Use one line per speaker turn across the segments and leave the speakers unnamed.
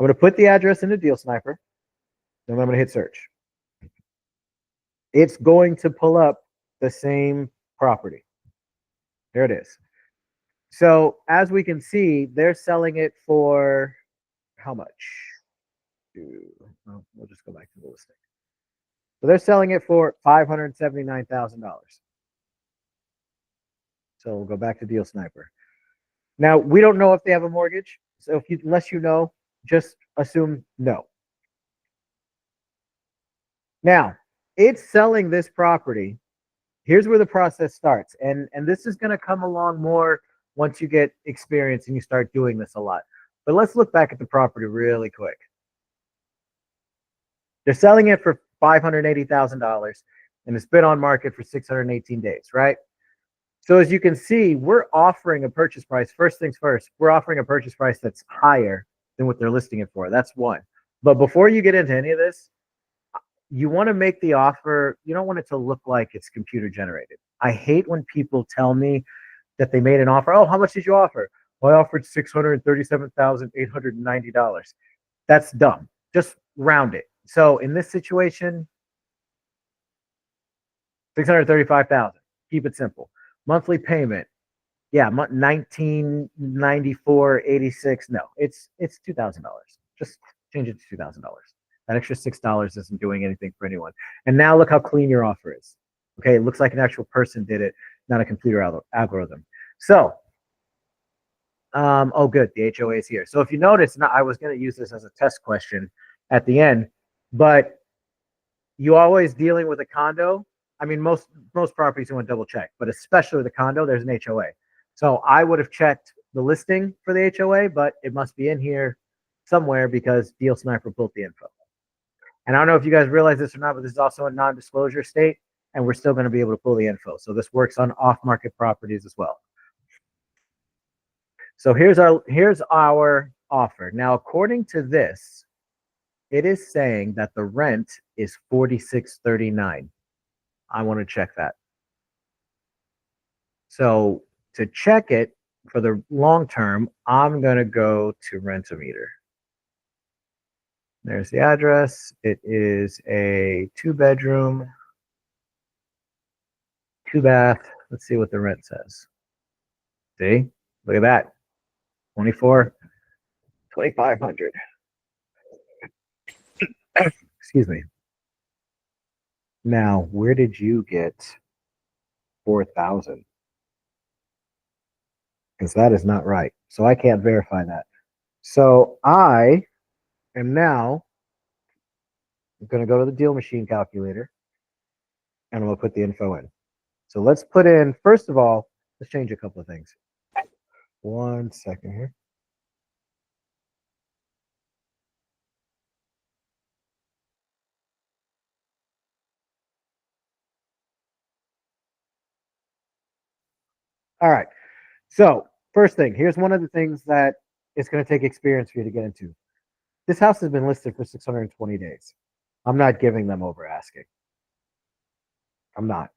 I'm going to put the address into Deal Sniper, and I'm going to hit search. It's going to pull up the same property. There it is. So as we can see, they're selling it for how much? We'll just go back to the listing. So they're selling it for $579,000. So we'll go back to Deal Sniper. Now we don't know if they have a mortgage. So unless you know, just assume no. Now it's selling this property. Here's where the process starts, and this is going to come along more once you get experience and you start doing this a lot. But let's look back at the property really quick. They're selling it for $580,000, and it's been on market for 618 days, right? So as you can see, we're offering a purchase price. First things first, we're offering a purchase price that's higher than what they're listing it for. That's one. But before you get into any of this, you want to make the offer. You don't want it to look like it's computer generated. I hate when people tell me that they made an offer. Oh, how much did you offer? Well, I offered $637,890. That's dumb. Just round it. So in this situation, 635,000. Keep it simple. Monthly payment, yeah, 1994.86. No, it's $2,000. Just change it to $2,000. That extra $6 isn't doing anything for anyone. And now look how clean your offer is. Okay, it looks like an actual person did it, not a computer algorithm. So, oh, good, the HOA is here. So if you notice, now I was going to use this as a test question at the end, but you always dealing with a condo. I mean, most properties you want to double check, but especially with a condo, there's an HOA. So I would have checked the listing for the HOA, but it must be in here somewhere because Deal Sniper pulled the info. And I don't know if you guys realize this or not, but this is also a non-disclosure state, and we're still going to be able to pull the info. So this works on off-market properties as well. So here's our offer. Now, according to this, it is saying that the rent is $46.39. I want to check that. So to check it for the long term, I'm going to go to Rentometer. There's the address. It is a 2-bedroom, 2-bath. Let's see what the rent says. See? Look at that. 2,500. Excuse me. Now, where did you get 4,000? Because that is not right. So I can't verify that. So I am now going to go to the deal machine calculator, and I'm going to put the info in. So let's put in, first of all, let's change a couple of things. 1 second here. All right. So first thing, here's one of the things that it's going to take experience for you to get into. This house has been listed for 620 days. I'm not giving them over asking. I'm not.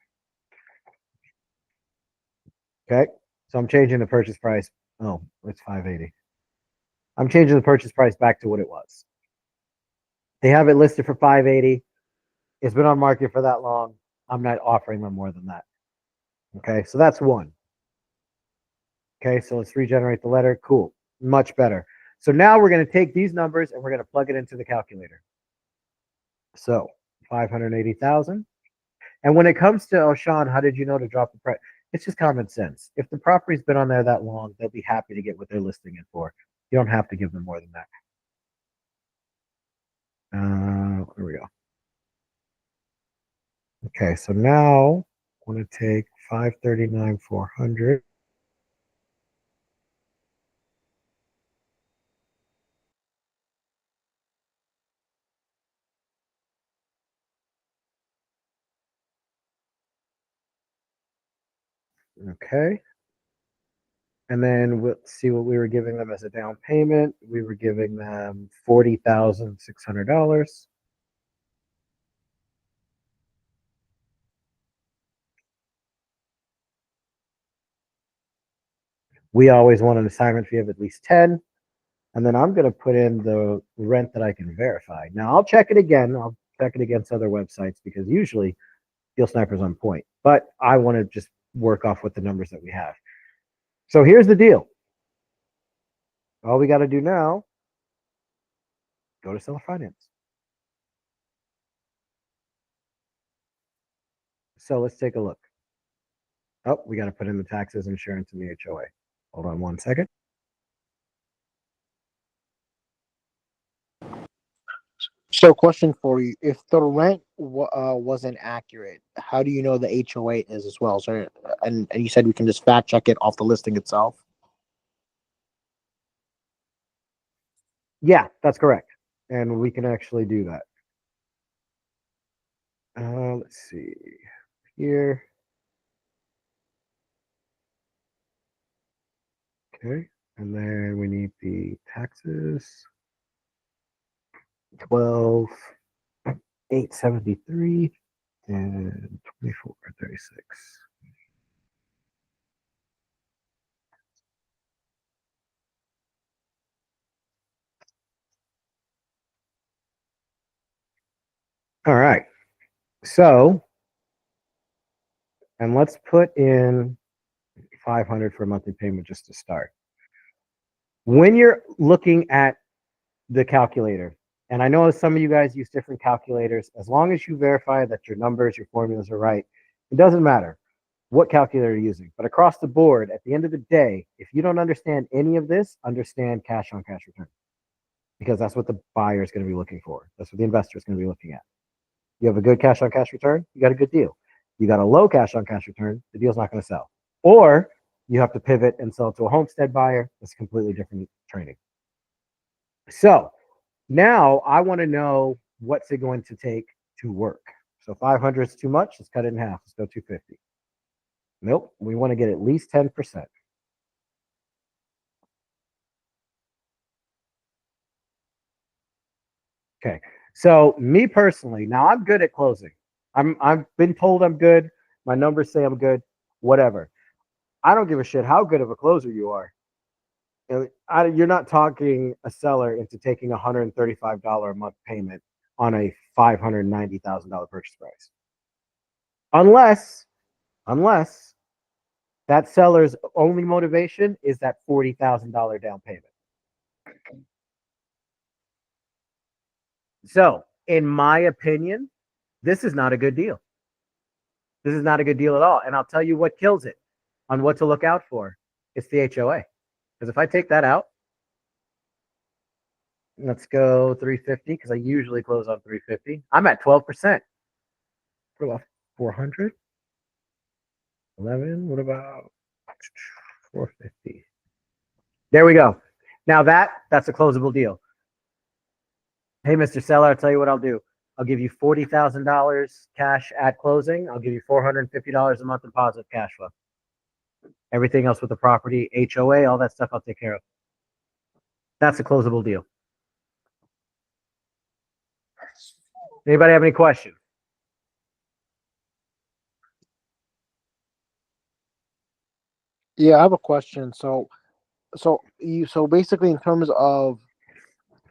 Okay. So I'm changing the purchase price. Oh, it's 580. I'm changing the purchase price back to what it was. They have it listed for 580. It's been on market for that long. I'm not offering them more than that. Okay. So that's one. Okay. So let's regenerate the letter. Cool. Much better. So now we're going to take these numbers and we're going to plug it into the calculator. So 580,000. And when it comes to, oh, Sean, how did you know to drop the price? It's just common sense. If the property's been on there that long, they'll be happy to get what they're listing it for. You don't have to give them more than that. Here we go. Okay, so now I'm going to take 539,400. Okay. And then we'll see what we were giving them as a down payment. We were giving them $40,600. We always want an assignment fee of at least 10. And then I'm going to put in the rent that I can verify. Now I'll check it again. I'll check it against other websites because usually Deal Sniper's on point, but I want to just work off with the numbers that we have. So here's the deal. All we got to do now, go to seller finance. So let's take a look. Oh, we got to put in the taxes, insurance, and the HOA. Hold on one second.
So, question for you: if the rent wasn't accurate, how do you know the HOA is as well? So, and you said we can just fact check it off the listing itself.
Yeah, that's correct, and we can actually do that. Let's see here. Okay, and then we need the taxes. 12,873 and 2436. All right. So, and let's put in 500 for a monthly payment just to start. When you're looking at the calculator, and I know some of you guys use different calculators, as long as you verify that your numbers, your formulas are right, it doesn't matter what calculator you're using. But across the board, at the end of the day, if you don't understand any of this, understand cash on cash return, because that's what the buyer is going to be looking for. That's what the investor is going to be looking at. You have a good cash on cash return, you got a good deal. You got a low cash on cash return, the deal's not going to sell. Or you have to pivot and sell to a homestead buyer. That's completely different training. So now I want to know what's it going to take to work. So 500 is too much. Let's cut it in half. Let's go 250. Nope. We want to get at least 10%. Okay. So me personally, now I'm good at closing. I've been told I'm good. My numbers say I'm good. Whatever. I don't give a shit how good of a closer you are. You're not talking a seller into taking a $135 a month payment on a $590,000 purchase price, unless that seller's only motivation is that $40,000 down payment. So, in my opinion, this is not a good deal. This is not a good deal at all. And I'll tell you what kills it on what to look out for. It's the HOA. Because if I take that out, let's go 350 because I usually close on 350. I'm at 12%. What about 400? 11. What about 450? There we go. Now that's a closable deal. Hey, Mr. Seller, I'll tell you what I'll do. I'll give you $40,000 cash at closing. I'll give you $450 a month in positive cash flow. Everything else with the property, HOA, all that stuff I'll take care of. That's a closable deal. Anybody have any questions?
Yeah, I have a question. So basically, in terms of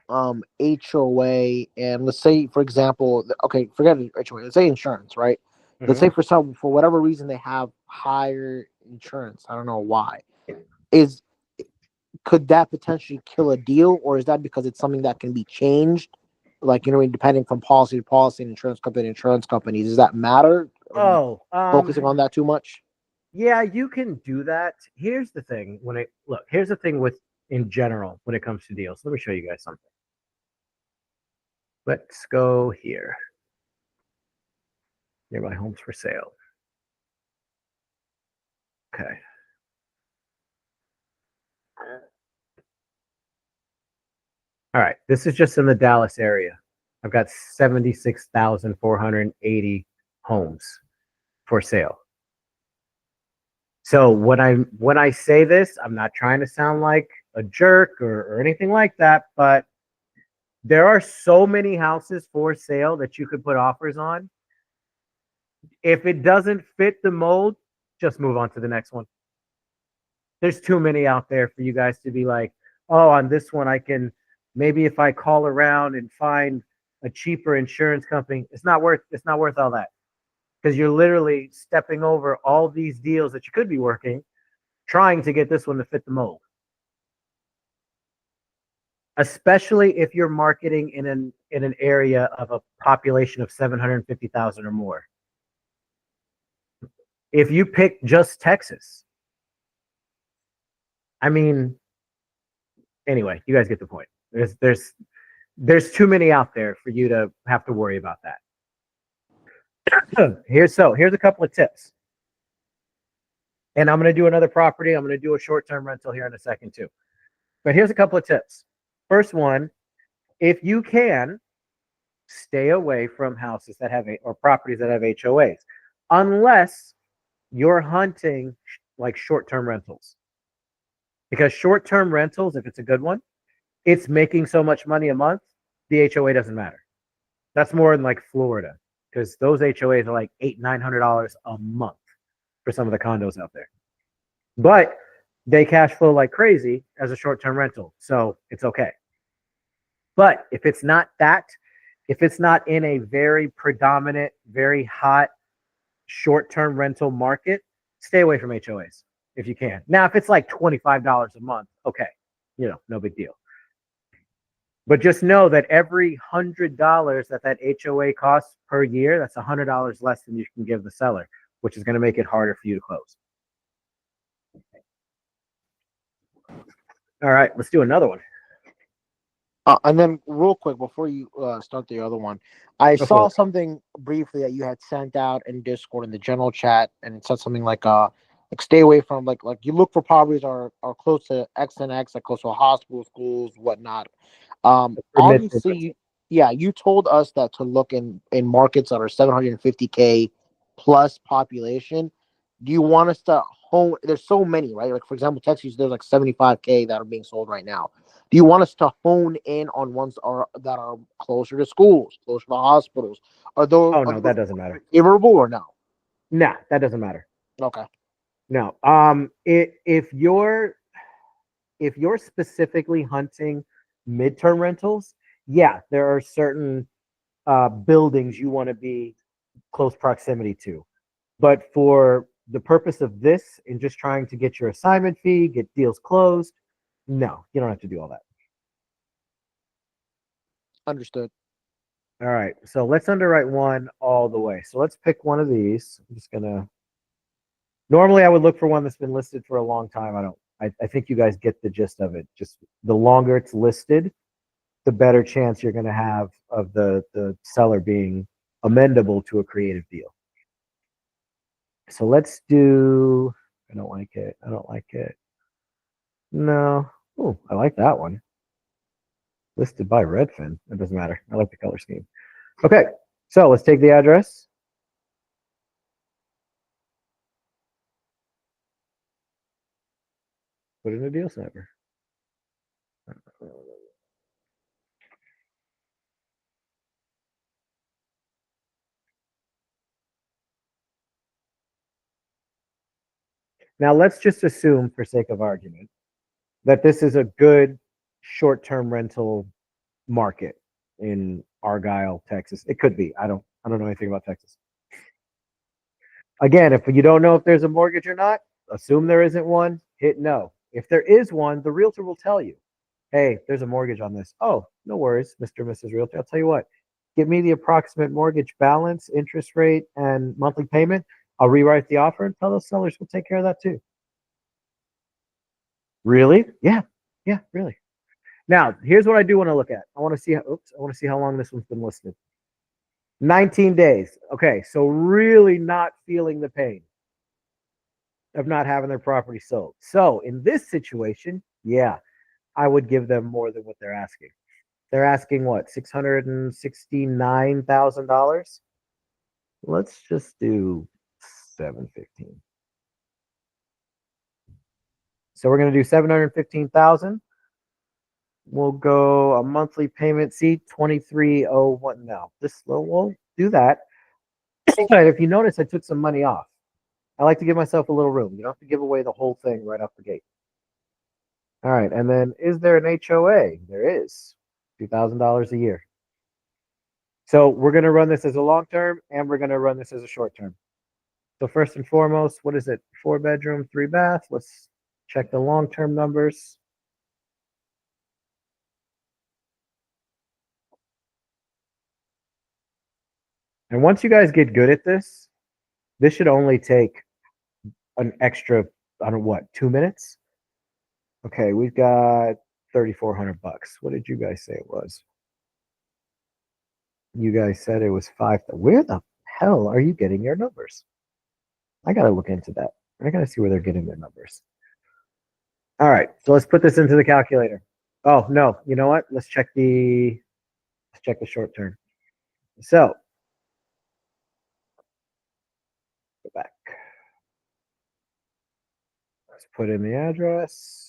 HOA, and let's say, for example, okay, forget HOA. Let's say insurance, right? Mm-hmm. Let's say for whatever reason they have higher insurance. I don't know why. Could that potentially kill a deal, or is that because it's something that can be changed? Like, depending from policy to policy and insurance company to insurance companies, does that matter? Focusing on that too much?
Yeah, you can do that. Here's the thing. Here's the thing with in general when it comes to deals. Let me show you guys something. Let's go here. Nearby homes for sale. Okay. All right. This is just in the Dallas area. I've got 76,480 homes for sale. So when I say this, I'm not trying to sound like a jerk or anything like that, but there are so many houses for sale that you could put offers on. If it doesn't fit the mold, just move on to the next one. There's too many out there for you guys to be like, oh, on this one, I can maybe if I call around and find a cheaper insurance company, it's not worth all that because you're literally stepping over all these deals that you could be working, trying to get this one to fit the mold. Especially if you're marketing in an area of a population of 750,000 or more. If you pick just Texas, I mean, anyway, you guys get the point. There's too many out there for you to have to worry about that. Here's a couple of tips. And I'm going to do another property. I'm going to do a short-term rental here in a second too. But here's a couple of tips. First one, if you can, stay away from houses that have or properties that have HOAs, unless you're hunting like short-term rentals. Because short-term rentals, if it's a good one, it's making so much money a month, the HOA doesn't matter. That's more in like Florida, because those HOAs are like $800-900 a month for some of the condos out there. But they cash flow like crazy as a short-term rental, so it's okay. But if it's not that, if it's not in a very predominant, very hot short-term rental market, stay away from HOAs if you can. Now, if it's like $25 a month, okay, no big deal. But just know that every $100 that HOA costs per year, that's $100 less than you can give the seller, which is going to make it harder for you to close. All right, let's do another one.
And then real quick, before you start the other one, I saw something briefly that you had sent out in Discord in the general chat, and it said something like stay away from like you look for properties are close to X and X, like close to hospitals, schools, whatnot. Obviously, you told us that to look in markets that are 750K plus population. Do you want us to hone? There's so many, right? Like for example, Texas, there's like 75K that are being sold right now. Do you want us to hone in on ones that are closer to schools, closer to hospitals? Are those?
Oh no, that doesn't matter.
Favorable or no?
Nah, that doesn't matter.
Okay.
No. If you're specifically hunting midterm rentals, yeah, there are certain buildings you want to be close proximity to. But for the purpose of this and just trying to get your assignment fee, get deals closed, no, you don't have to do all that.
Understood.
All right, so let's underwrite one all the way. So let's pick one of these. I'm just gonna. Normally, I would look for one that's been listed for a long time. I think you guys get the gist of it. Just the longer it's listed, the better chance you're going to have of the seller being amendable to a creative deal. So let's do. I don't like it. I don't like it. No. Oh, I like that one. Listed by Redfin. It doesn't matter. I like the color scheme. Okay, so let's take the address. Put in a deal sniper. Now let's just assume, for sake of argument, that this is a good short-term rental market in Argyle, Texas. It could be. I don't know anything about Texas. Again, if you don't know if there's a mortgage or not, assume there isn't one, hit no. If there is one, the realtor will tell you, hey, there's a mortgage on this. Oh, no worries, Mr. and Mrs. Realtor. I'll tell you what, give me the approximate mortgage balance, interest rate, and monthly payment. I'll rewrite the offer and tell those sellers we'll take care of that too. Really? Yeah, really. Now, here's what I do want to look at. I want to see how long this one's been listed. 19 days. Okay, so really not feeling the pain of not having their property sold. So in this situation, yeah, I would give them more than what they're asking. They're asking what, $669,000? Let's just do 715. So we're going to do 715,000. We'll go a monthly payment. See, 2301. No, we'll do that. If you notice, I took some money off. I like to give myself a little room. You don't have to give away the whole thing right off the gate. All right, and then is there an HOA? There is. $2,000 a year. So we're going to run this as a long term and we're going to run this as a short term. So first and foremost, what is it? 4-bedroom, 3-bath. Let's check the long term numbers. And once you guys get good at this, this should only take an extra, I don't know what, 2 minutes. Okay, we've got $3,400. What did you guys say it was? You guys said it was 5. Where the hell are you getting your numbers? I gotta look into that. I gotta see where they're getting their numbers. All right, so let's put this into the calculator. Oh no, you know what? Let's check the short term. So go back. Let's put in the address.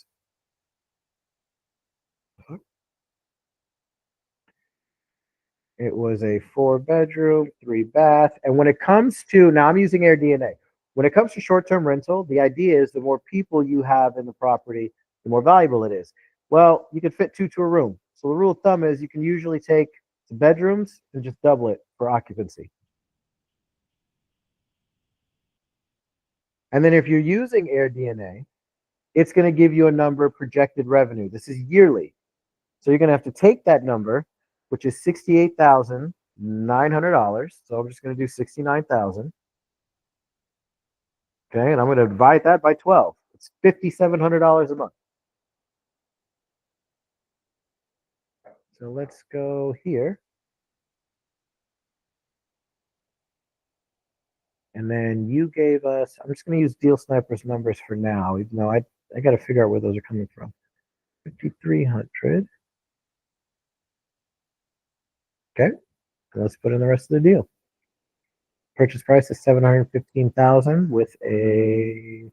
It was a 4-bedroom, 3-bath. And when it comes to, now I'm using AirDNA. When it comes to short-term rental, the idea is the more people you have in the property, the more valuable it is. Well, you can fit 2 to a room. So the rule of thumb is you can usually take the bedrooms and just double it for occupancy. And then if you're using AirDNA, it's going to give you a number projected revenue. This is yearly. So you're going to have to take that number, which is $68,900. So I'm just going to do 69,000. Okay, and I'm going to divide that by 12. It's $5,700 a month. So let's go here. And then you gave us, I'm just going to use Deal Sniper's numbers for now, even though I got to figure out where those are coming from. 5,300. Okay, let's put in the rest of the deal. Purchase price is $715,000 with a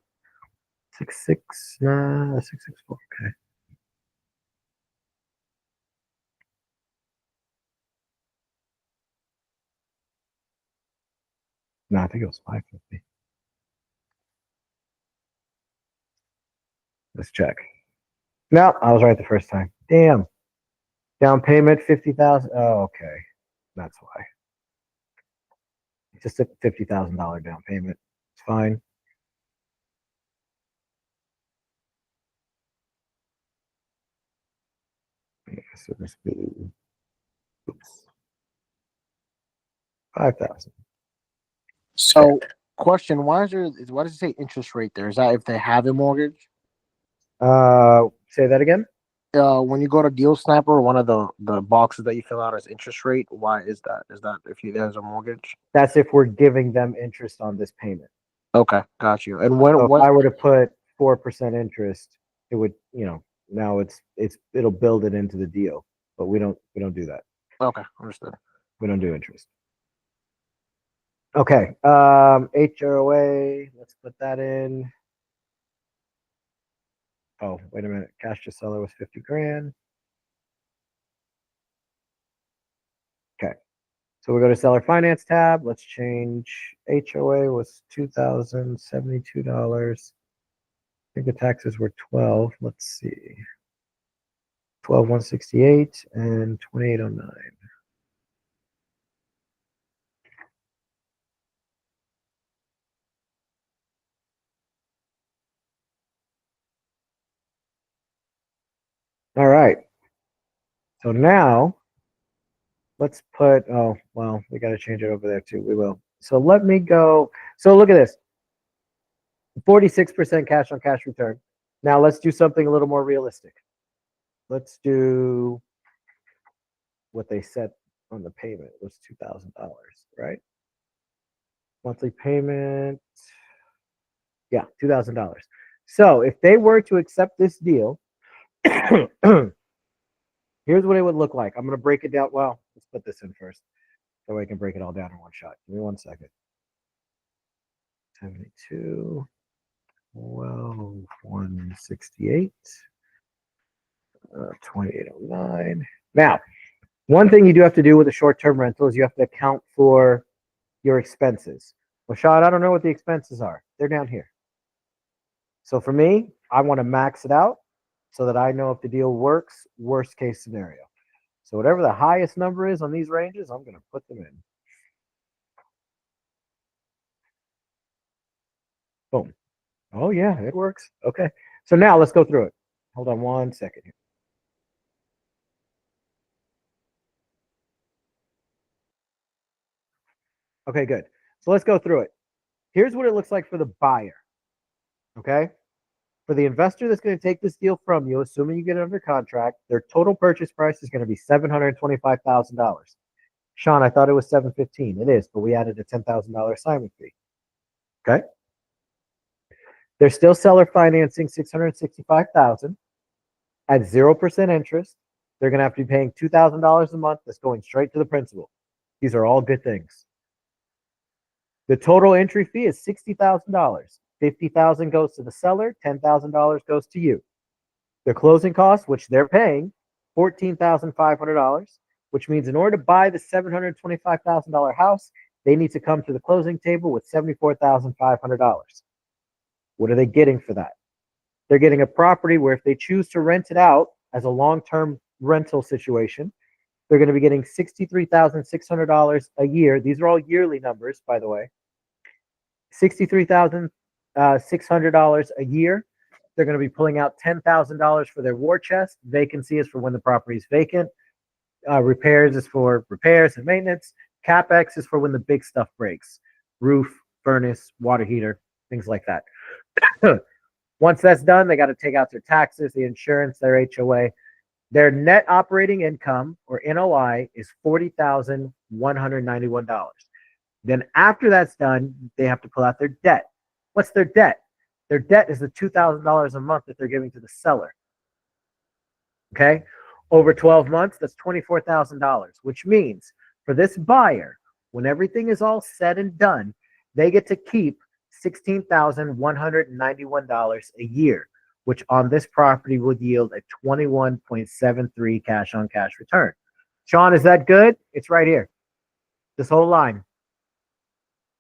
664. Okay. No, I think it was 550. Let's check. No, I was right the first time. Damn. Down payment 50,000. Oh, okay. That's why. Just a $50,000 down payment. It's fine. So this be, oops, 5,000.
So, question: why does it say interest rate there? Is that if they have a mortgage?
Say that again.
When you go to Deal Sniper, one of the boxes that you fill out is interest rate. Why is that? Is that if there's a mortgage?
That's if we're giving them interest on this payment.
Okay, got you. And
So if I were to put 4% interest, it would, now it'll build it into the deal, but we don't do that.
Okay, understood.
We don't do interest. Okay. HOA, let's put that in. Oh, wait a minute. Cash to seller was 50 grand. Okay. So we go to seller finance tab. Let's change HOA was $2,072. I think the taxes were 12. Let's see. 12,168 and 2809. All right. So now let's put, oh, well, we got to change it over there too. We will. So let me go. So look at this. 46% cash on cash return. Now let's do something a little more realistic. Let's do what they set on the payment was $2,000, right? Monthly payment. Yeah, $2,000. So if they were to accept this deal, here's what it would look like. I'm going to break it down. Well, let's put this in first so I can break it all down in one shot. Give me 1 second. 72, 12, 168, 2809. Now, one thing you do have to do with a short-term rental is you have to account for your expenses. Well, Sean, I don't know what the expenses are. They're down here. So for me, I want to max it out. so that I know if the deal works, worst case scenario. So whatever the highest number is on these ranges, I'm going to put them in. Boom. Oh, yeah, it works. Okay. So now let's go through it. Hold on 1 second here. Okay, good. So let's go through it. Here's what it looks like for the buyer. Okay. For the investor that's going to take this deal from you, assuming you get it under contract, their total purchase price is going to be $725,000. Sean, I thought it was $715. It is, but we added a $10,000 assignment fee. Okay. They're still seller financing $665,000 at 0% interest. They're going to have to be paying $2,000 a month. That's going straight to the principal. These are all good things. The total entry fee is $60,000. $50,000 goes to the seller. $10,000 goes to you. Their closing costs, which they're paying, $14,500, which means in order to buy the $725,000 house, they need to come to the closing table with $74,500. What are they getting for that? They're getting a property where if they choose to rent it out as a long-term rental situation, they're going to be getting $63,600 a year. These are all yearly numbers, by the way. $63,600 a year. They're going to be pulling out $10,000 for their war chest. Vacancy is for when the property is vacant. Repairs is for repairs and maintenance. CapEx is for when the big stuff breaks. Roof, furnace, water heater, things like that. Once that's done, they got to take out their taxes, the insurance, their HOA. Their net operating income, or NOI, is $40,191. Then after that's done, they have to pull out their debt. What's their debt? Their debt is the $2,000 a month that they're giving to the seller. Okay? Over 12 months, that's $24,000, which means for this buyer, when everything is all said and done, they get to keep $16,191 a year, which on this property would yield a 21.73 cash on cash return. Sean, is that good? It's right here. This whole line.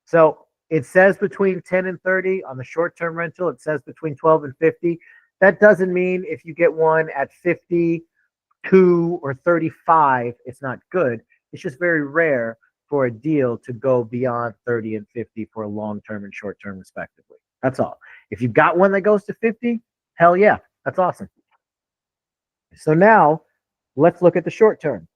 So it says between 10 and 30 on the short-term rental. It says between 12 and 50. That doesn't mean if you get one at 52 or 35, it's not good. It's just very rare for a deal to go beyond 30 and 50 for a long-term and short-term respectively. That's all. If you've got one that goes to 50, hell yeah, that's awesome. So now let's look at the short-term.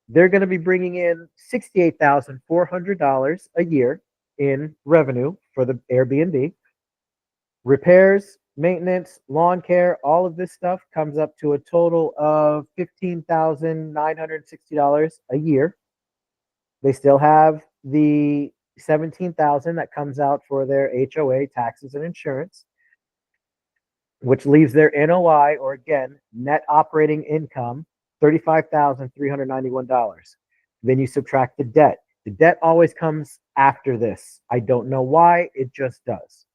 They're going to be bringing in $68,400 a year in revenue for the Airbnb. Repairs, maintenance, lawn care, all of this stuff comes up to a total of $15,960 a year. They still have the $17,000 that comes out for their HOA, taxes, and insurance, which leaves their NOI, or again, net operating income, $35,391. Then you subtract the debt. The debt always comes after this. I don't know why, it just does.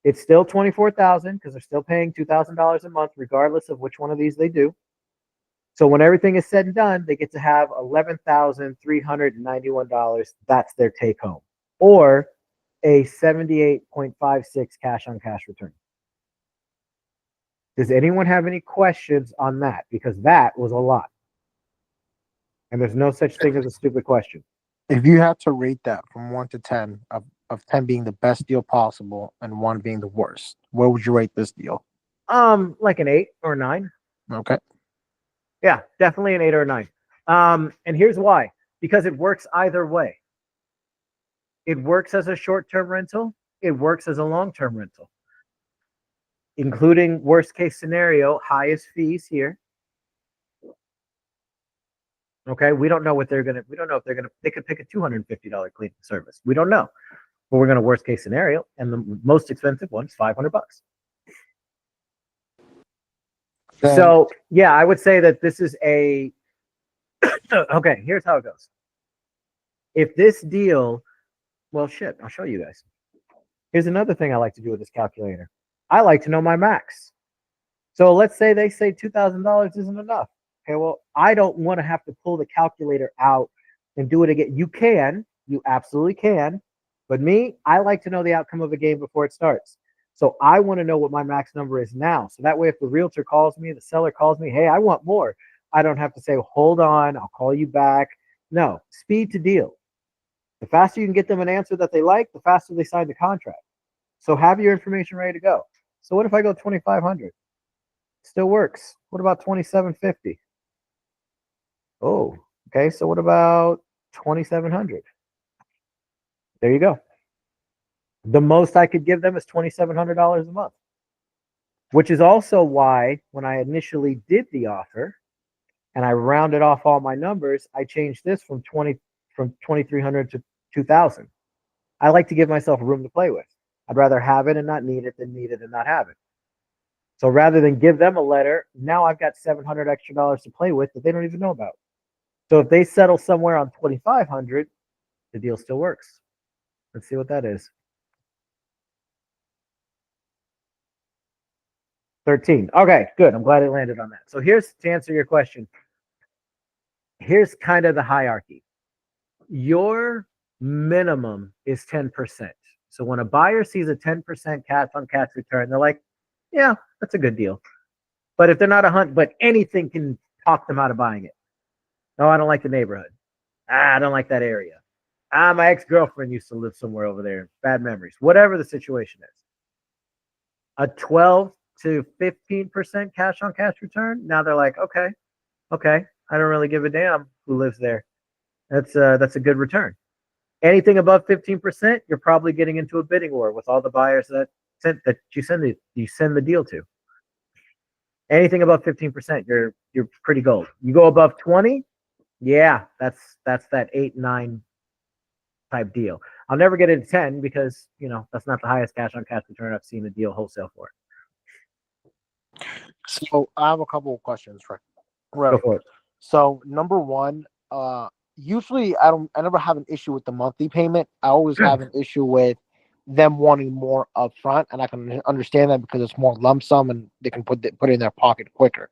It's still $24,000 because they're still paying $2,000 a month, regardless of which one of these they do. So when everything is said and done, they get to have $11,391. That's their take home, or a 78.56 cash on cash return. Does anyone have any questions on that? Because that was a lot. And there's no such thing as a stupid question.
If you had to rate that from 1 to 10, of 10 being the best deal possible and 1 being the worst, where would you rate this deal?
Like an 8 or 9.
Okay.
Yeah, definitely an 8 or a 9. And here's why. Because it works either way. It works as a short-term rental. It works as a long-term rental. Including worst case scenario, highest fees here. Okay, we don't know what they're gonna. We don't know if they're gonna. They could pick a $250 cleaning service. We don't know, but we're gonna worst case scenario, and the most expensive one's $500. So yeah, I would say that this is a. Okay, here's how it goes. If this deal, well, shit, I'll show you guys. Here's another thing I like to do with this calculator. I like to know my max. So let's say they say $2,000 isn't enough. Okay, well, I don't want to have to pull the calculator out and do it again. You can, you absolutely can. But me, I like to know the outcome of a game before it starts. So I want to know what my max number is now. So that way, if the realtor calls me, the seller calls me, hey, I want more, I don't have to say, hold on, I'll call you back. No, speed to deal. The faster you can get them an answer that they like, the faster they sign the contract. So have your information ready to go. So what if I go 2,500? Still works. What about 2,750? Oh, okay. So what about 2,700? There you go. The most I could give them is $2,700 a month, which is also why when I initially did the offer and I rounded off all my numbers, I changed this from 2,300 to 2,000. I like to give myself room to play with. I'd rather have it and not need it than need it and not have it. So rather than give them a letter, now I've got $700 extra to play with that they don't even know about. So if they settle somewhere on 2,500, the deal still works. Let's see what that is. 13. Okay, good. I'm glad it landed on that. So here's to answer your question. Here's kind of the hierarchy. Your minimum is 10%. So when a buyer sees a 10% cash on cash return, they're like, yeah, that's a good deal. But if they're not a hunt, but anything can talk them out of buying it. No, I don't like the neighborhood. I don't like that area. My ex-girlfriend used to live somewhere over there. Bad memories. Whatever the situation is. A 12 to 15% cash on cash return. Now they're like, okay. I don't really give a damn who lives there. That's a good return. Anything above 15%, you're probably getting into a bidding war with all the buyers that you send the deal to. Anything above 15%, you're pretty gold. You go above 20, yeah, that's that 8, 9 type deal. I'll never get into 10 because that's not the highest cash on cash return I've seen a deal wholesale for.
So I have a couple of questions for
Go for it.
So number one, usually I never have an issue with the monthly payment. I always have an issue with them wanting more upfront, and I can understand that because it's more lump sum and they can put it in their pocket quicker.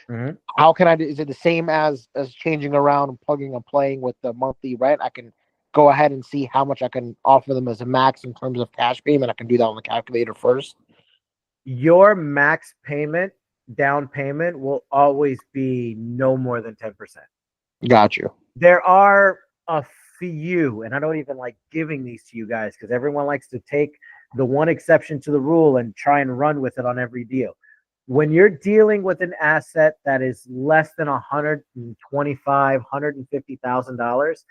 Mm-hmm.
How can I do? Is it the same as changing around and plugging and playing with the monthly rent? I can go ahead and see how much I can offer them as a max in terms of cash payment. I can do that on the calculator first.
Your max payment, down payment, will always be no more than 10%.
Got you.
There are a few, and I don't even like giving these to you guys because everyone likes to take the one exception to the rule and try and run with it on every deal. When you're dealing with an asset that is less than $125,000, $150,000,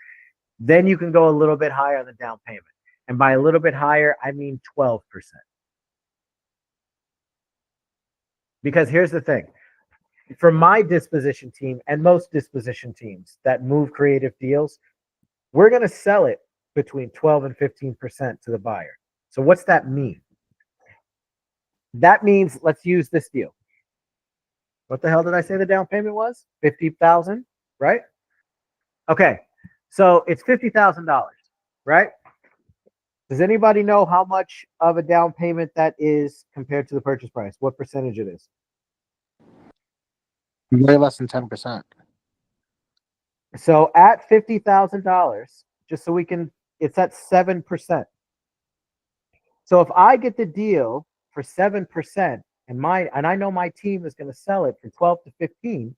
then you can go a little bit higher on the down payment. And by a little bit higher, I mean 12%. Because here's the thing. For my disposition team and most disposition teams that move creative deals, we're going to sell it between 12 and 15% to the buyer. So what's that mean? That means, let's use this deal. What the hell did I say the down payment was? 50,000, right? Okay. So it's $50,000, right? Does anybody know how much of a down payment that is compared to the purchase price? What percentage it is?
Way less than 10%.
So at $50,000, just so we can, it's at 7%. So if I get the deal for 7% and I know my team is going to sell it for 12 to 15,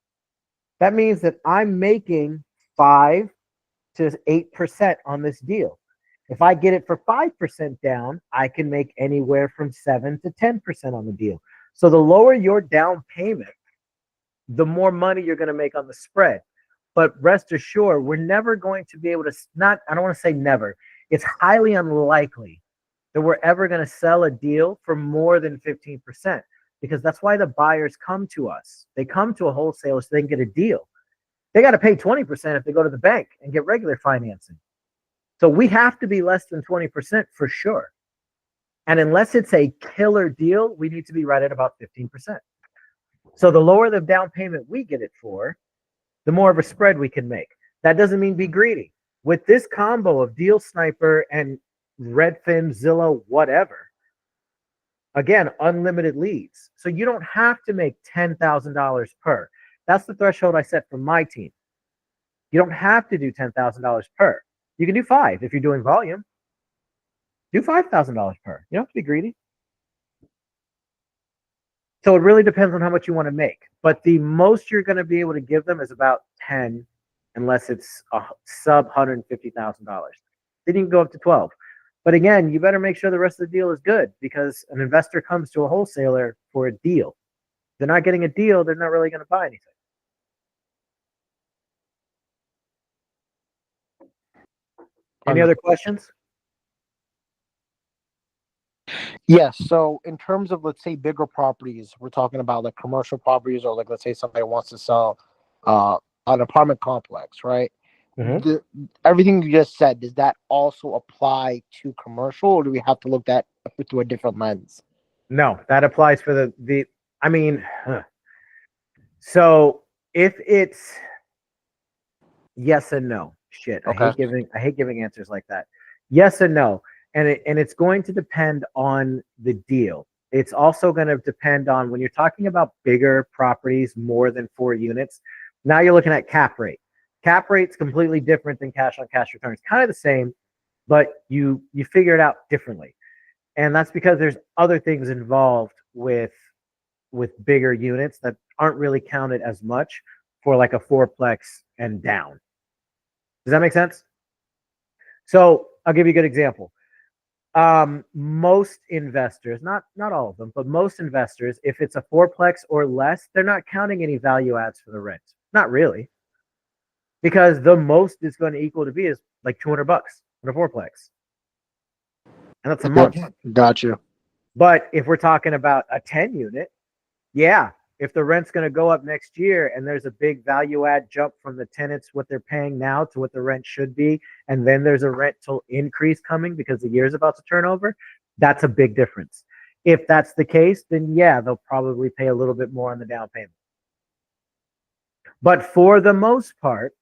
that means that I'm making 5 to 8% on this deal. If I get it for 5% down, I can make anywhere from 7 to 10% on the deal. So the lower your down payment, the more money you're going to make on the spread. But rest assured, we're never going to be able to, I don't want to say never. It's highly unlikely that we're ever going to sell a deal for more than 15%, because that's why the buyers come to us. They come to a wholesaler so they can get a deal. They got to pay 20% if they go to the bank and get regular financing. So we have to be less than 20% for sure. And unless it's a killer deal, we need to be right at about 15%. So the lower the down payment we get it for, the more of a spread we can make. That doesn't mean be greedy. With this combo of Deal Sniper and Redfin, Zillow, whatever, again, unlimited leads. So you don't have to make $10,000 per. That's the threshold I set for my team. You don't have to do $10,000 per. You can do 5 if you're doing volume. Do $5,000 per. You don't have to be greedy. So it really depends on how much you want to make. But the most you're going to be able to give them is about 10, unless it's a sub $150,000. Then you can go up to 12. But again, you better make sure the rest of the deal is good, because an investor comes to a wholesaler for a deal. If they're not getting a deal, they're not really going to buy anything. Any other questions?
Yes. So in terms of, let's say, bigger properties, we're talking about like commercial properties, or like, let's say somebody wants to sell an apartment complex, right?
Mhm.
Everything you just said, does that also apply to commercial, or do we have to look at through a different lens?
No, that applies for the. I mean, so if it's yes and no, shit,
Okay.
I hate giving answers like that. Yes and no, and it's going to depend on the deal. It's also going to depend on when you're talking about bigger properties, more than 4 units. Now you're looking at cap rate. Cap rate's completely different than cash on cash returns. Kind of the same, but you figure it out differently, and that's because there's other things involved with bigger units that aren't really counted as much for like a fourplex and down. Does that make sense? So I'll give you a good example. Most investors, not all of them, but most investors, if it's a fourplex or less, they're not counting any value adds for the rent. Not really, because the most it's going to equal to be is like $200 for a fourplex, and that's a month.
Got you.
But if we're talking about a 10 unit, yeah, if the rent's going to go up next year and there's a big value add jump from the tenants, what they're paying now to what the rent should be, and then there's a rental increase coming because the year's about to turn over, that's a big difference. If that's the case, then yeah, they'll probably pay a little bit more on the down payment. But for the most part,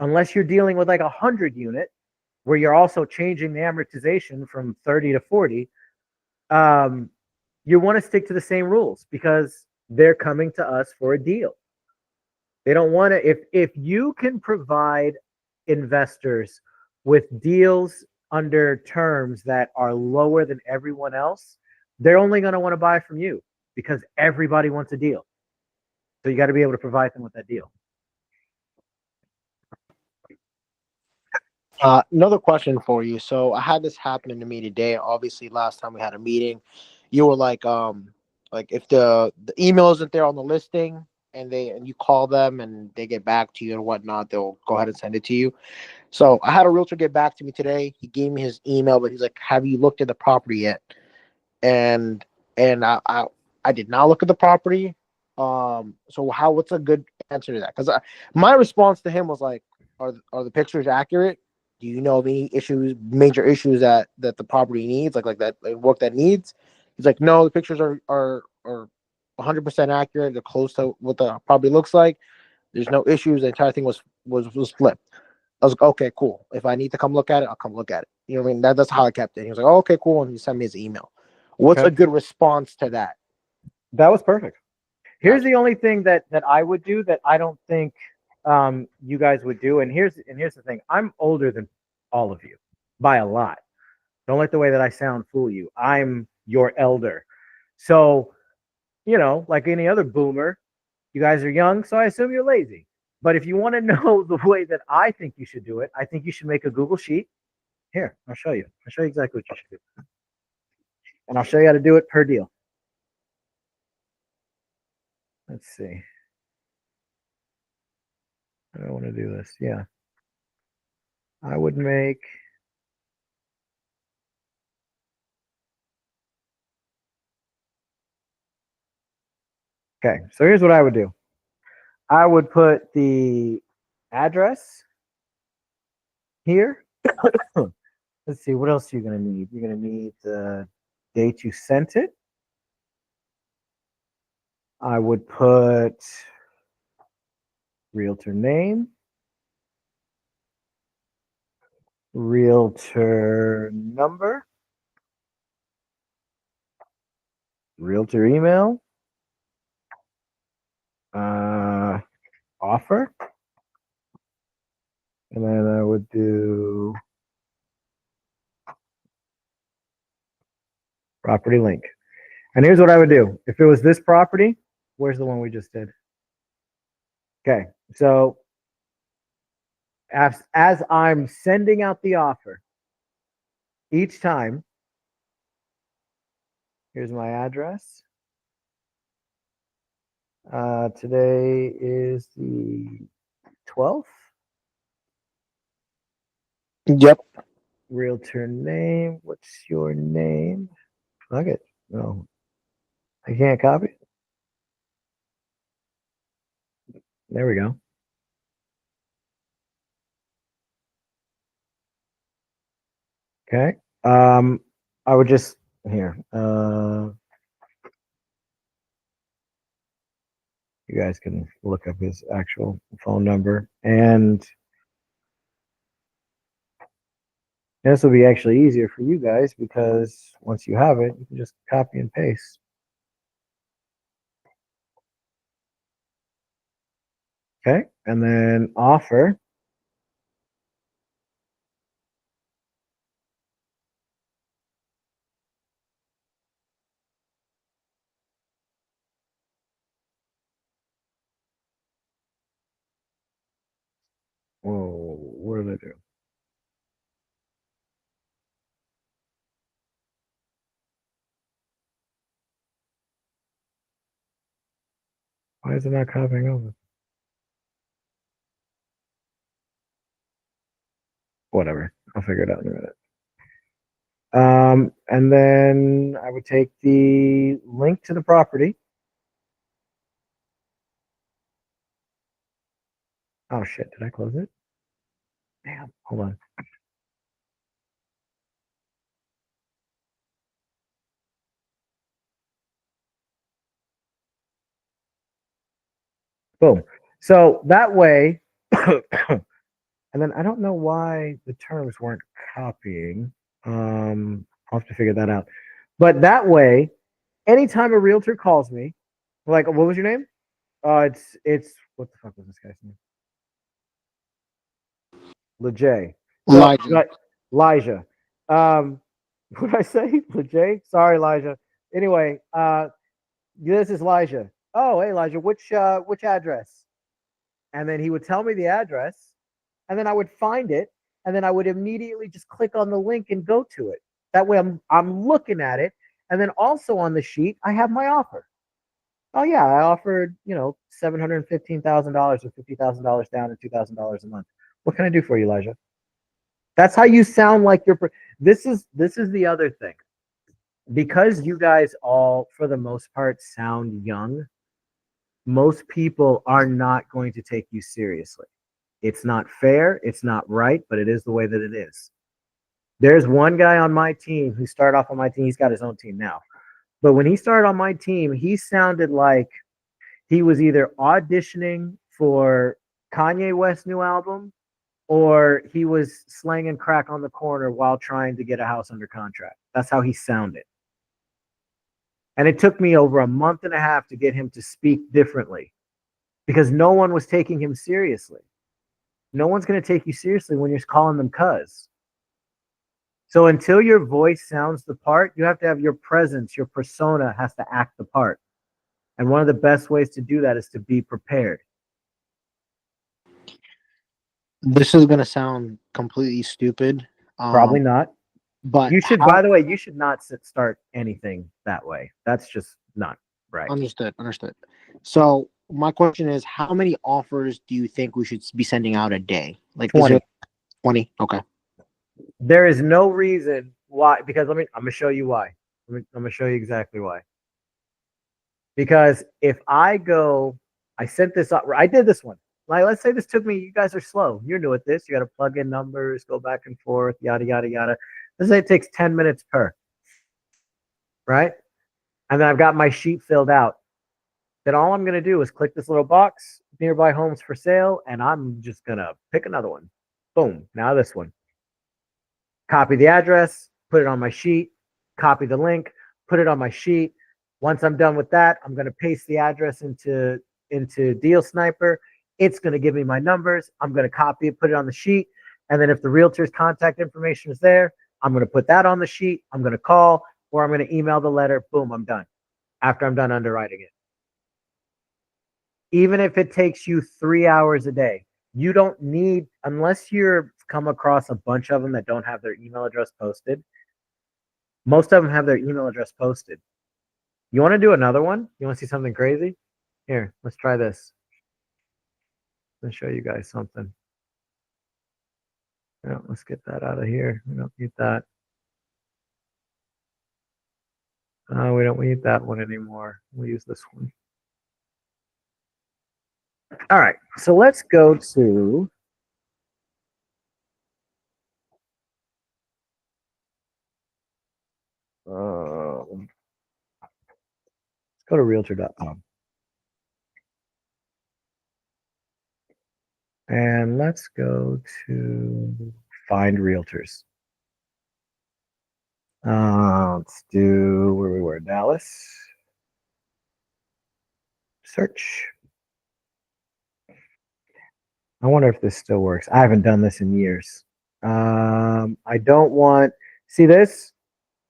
unless you're dealing with like 100 unit, where you're also changing the amortization from 30 to 40, um, you want to stick to the same rules because they're coming to us for a deal. They don't want to, if you can provide investors with deals under terms that are lower than everyone else, they're only going to want to buy from you because everybody wants a deal. So you got to be able to provide them with that deal.
Another question for you. So I had this happen to me today. Obviously, last time we had a meeting, you were like if the email isn't there on the listing, and you call them and they get back to you and whatnot, they'll go ahead and send it to you. So I had a realtor get back to me today. He gave me his email, but he's like, "Have you looked at the property yet?" And and I did not look at the property. So what's a good answer to that? Because my response to him was like, "Are the pictures accurate? Do you know of any issues, major issues that the property needs, like that like work that needs?" He's like, "No, the pictures are 100% accurate. They're close to what the property looks like. There's no issues. The entire thing was flipped." I was like, "Okay, cool. If I need to come look at it, I'll come look at it." You know what I mean? That's how I kept it. He was like, "Oh, okay, cool," and he sent me his email. What's
Okay.
a good response to that?
That was perfect. Here's
Gotcha.
the only thing that I would do that I don't think you guys would do, and here's the thing. I'm older than all of you by a lot. Don't let the way that I sound fool you. I'm your elder. So, like any other boomer, you guys are young, so I assume you're lazy. But if you want to know the way that I think you should do it, I think you should make a Google Sheet. Here, I'll show you. I'll show you exactly what you should do. And I'll show you how to do it per deal. Let's see. I don't want to do this. Yeah. I would make. Okay, so here's what I would do. I would put the address here. Let's see, what else are you going to need? You're going to need the date you sent it. I would put realtor name, realtor number, realtor email, offer, and then I would do property link. And here's what I would do. If it was this property, where's the one we just did? Okay. So as I'm sending out the offer, each time, here's my address. Today is the 12th.
Yep.
Realtor name. What's your name? Fuck it. No, I can't copy it. There we go. Okay. I would just here. You guys can look up his actual phone number, and this will be actually easier for you guys because once you have it, you can just copy and paste. Okay, and then offer. Whoa, what did I do? Why is it not copying over? Whatever, I'll figure it out in a minute. And then I would take the link to the property. Oh shit, did I close it? Damn, hold on. Boom. So that way, and then I don't know why the terms weren't copying. I'll have to figure that out. But that way, anytime a realtor calls me, like, what was your name? It's what the fuck was this guy's name? Lejay. So, Elijah. What did I say? Lejay? Sorry, Elijah. Anyway, this is Elijah. Oh, hey, Elijah, which address? And then he would tell me the address, and then I would find it, and then I would immediately just click on the link and go to it. That way, I'm looking at it, and then also on the sheet I have my offer. Oh yeah, I offered $715,000 or $50,000 down and $2,000 a month. What can I do for you, Elijah? That's how you sound like you're. This is the other thing, because you guys all, for the most part, sound young. Most people are not going to take you seriously. It's not fair. It's not right, but it is the way that it is. There's one guy on my team who started off on my team. He's got his own team now. But when he started on my team, he sounded like he was either auditioning for Kanye West's new album or he was slanging crack on the corner while trying to get a house under contract. That's how he sounded. And it took me over a month and a half to get him to speak differently because no one was taking him seriously. No one's going to take you seriously when you're calling them cuz. So until your voice sounds the part, you have to have your presence, your persona has to act the part. And one of the best ways to do that is to be prepared.
This is going to sound completely stupid.
Probably not.
But
you should, by the way, you should not start anything that way. That's just not right.
Understood. So my question is, how many offers do you think we should be sending out a day? Like
20.
20? Okay.
There is no reason why, because I'm going to show you why. I'm going to show you exactly why. Because if I sent this up, I did this one. Like, let's say this took me, you guys are slow. You're new at this. You got to plug in numbers, go back and forth, yada, yada, yada. Let's say it takes 10 minutes per, right? And then I've got my sheet filled out. Then all I'm going to do is click this little box, nearby homes for sale, and I'm just going to pick another one. Boom. Now this one. Copy the address, put it on my sheet, copy the link, put it on my sheet. Once I'm done with that, I'm going to paste the address into Deal Sniper. It's going to give me my numbers. I'm going to copy it, put it on the sheet. And then if the realtor's contact information is there, I'm going to put that on the sheet. I'm going to call, or I'm going to email the letter. Boom, I'm done. after I'm done underwriting it. Even if it takes you 3 hours a day, you don't need, unless you're come across a bunch of them that don't have their email address posted. Most of them have their email address posted. You want to do another one? You want to see something crazy? Here, let's try this. Let's show you guys something. Yeah, let's get that out of here. We don't need that. We don't need that one anymore. We'll use this one. All right, so let's go to let's go to realtor.com. And let's go to find realtors. Let's do where we were, Dallas. Search. I wonder if this still works. I haven't done this in years. I don't want, see this?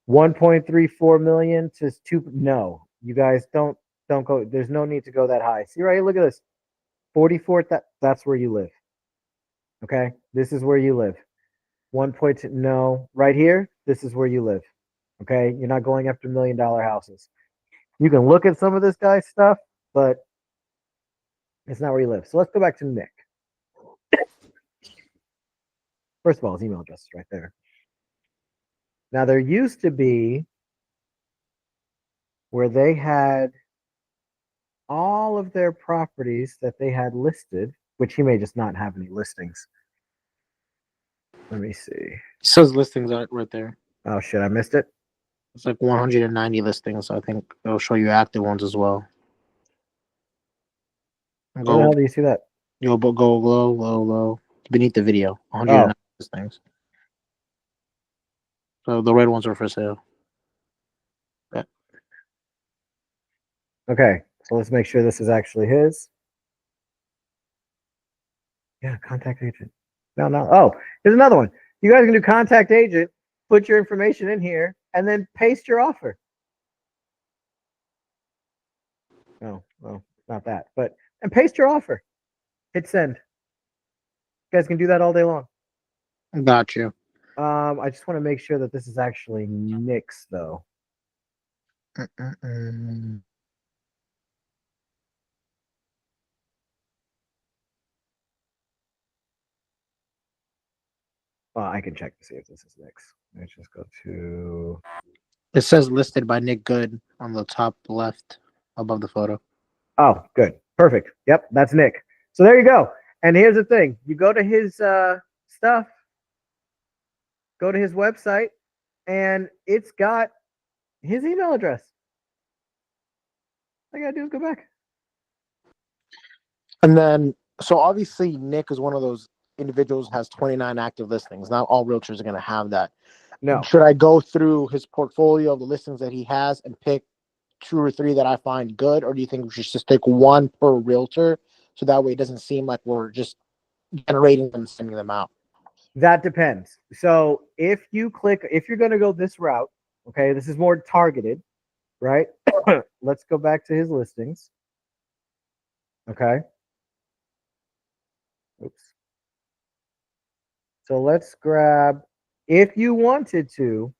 1.34 million to 2. No, you guys don't go. There's no need to go that high. See right here, look at this. 44th, that's where you live. Okay, this is where you live. 1.2, no, right here, this is where you live. Okay, you're not going after $1 million houses. You can look at some of this guy's stuff, but it's not where you live. So let's go back to Nick. First of all, his email address is right there. Now, there used to be where they had all of their properties that they had listed, which he may just not have any listings. Let me see.
It says listings right there.
Oh, shit, I missed it.
It's like 190 listings. So I think it'll show you active ones as well.
Where the hell do you see that?
You'll go low, beneath the video. 190 listings. So the red ones are for sale. Yeah.
Okay, so let's make sure this is actually his. Yeah, contact agent. No. Oh, here's another one. You guys can do contact agent, put your information in here, and then paste your offer. No, well, not that, but and paste your offer. Hit send. You guys can do that all day long.
Got you.
I just want to make sure that this is actually Nick's though. Well, I can check to see if this is Nick's. Let's just go to.
It says listed by Nick Good on the top left above the photo.
Oh, good. Perfect. Yep, that's Nick. So there you go. And here's the thing. You go to his stuff, go to his website, and it's got his email address. All I gotta do is go back.
And then, so obviously Nick is one of those individuals has 29 active listings. Not all realtors are going to have that.
No.
Should I go through his portfolio of the listings that he has and pick 2 or 3 that I find good, or do you think we should just take one per realtor so that way it doesn't seem like we're just generating them and sending them out?
That depends. So if you're going to go this route, okay, this is more targeted, right? Let's go back to his listings. Okay. Oops. So let's grab, if you wanted to,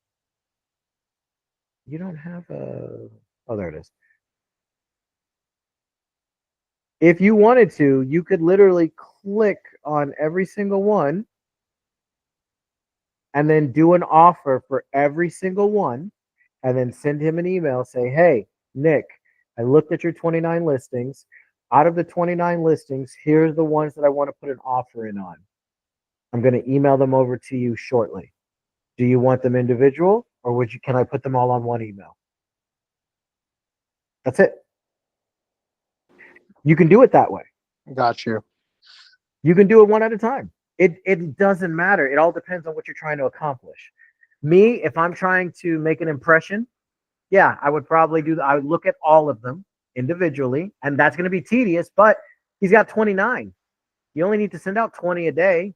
you don't have a, oh, there it is. If you wanted to, you could literally click on every single one and then do an offer for every single one and then send him an email, say, hey, Nick, I looked at your 29 listings. Out of the 29 listings, here's the ones that I want to put an offer in on. I'm going to email them over to you shortly. Do you want them individual, or can I put them all on one email? That's it. You can do it that way.
Got you.
You can do it one at a time. It doesn't matter. It all depends on what you're trying to accomplish. Me, if I'm trying to make an impression, yeah, I would probably do that. I would look at all of them individually, and that's going to be tedious, but he's got 29. You only need to send out 20 a day.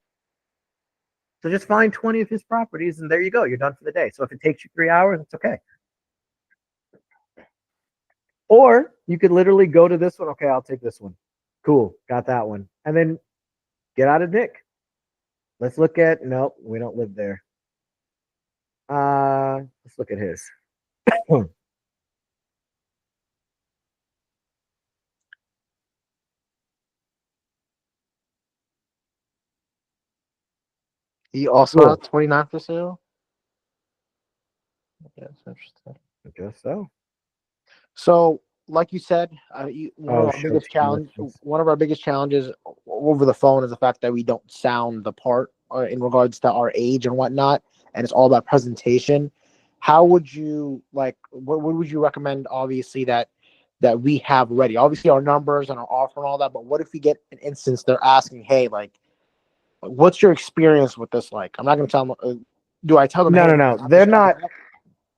So just find 20 of his properties, and there you go. You're done for the day. So if it takes you 3 hours, it's okay. Or you could literally go to this one. Okay, I'll take this one. Cool, got that one. And then get out of Nick. Let's look at, nope, we don't live there. Let's look at his.
He also
Cool.
has 29 for sale. Yeah, that's interesting.
I guess so.
So, like you said,
Oh, shit.
one of our biggest challenges over the phone is the fact that we don't sound the part in regards to our age and whatnot, and it's all about presentation. How would you what would you recommend? Obviously, that we have ready. Obviously, our numbers and our offer and all that. But what if we get an instance they're asking, hey, what's your experience with this like? I'm not going to tell them. Do I tell them?
No,
Hey,
no, no.
I'm
They're
just-
not.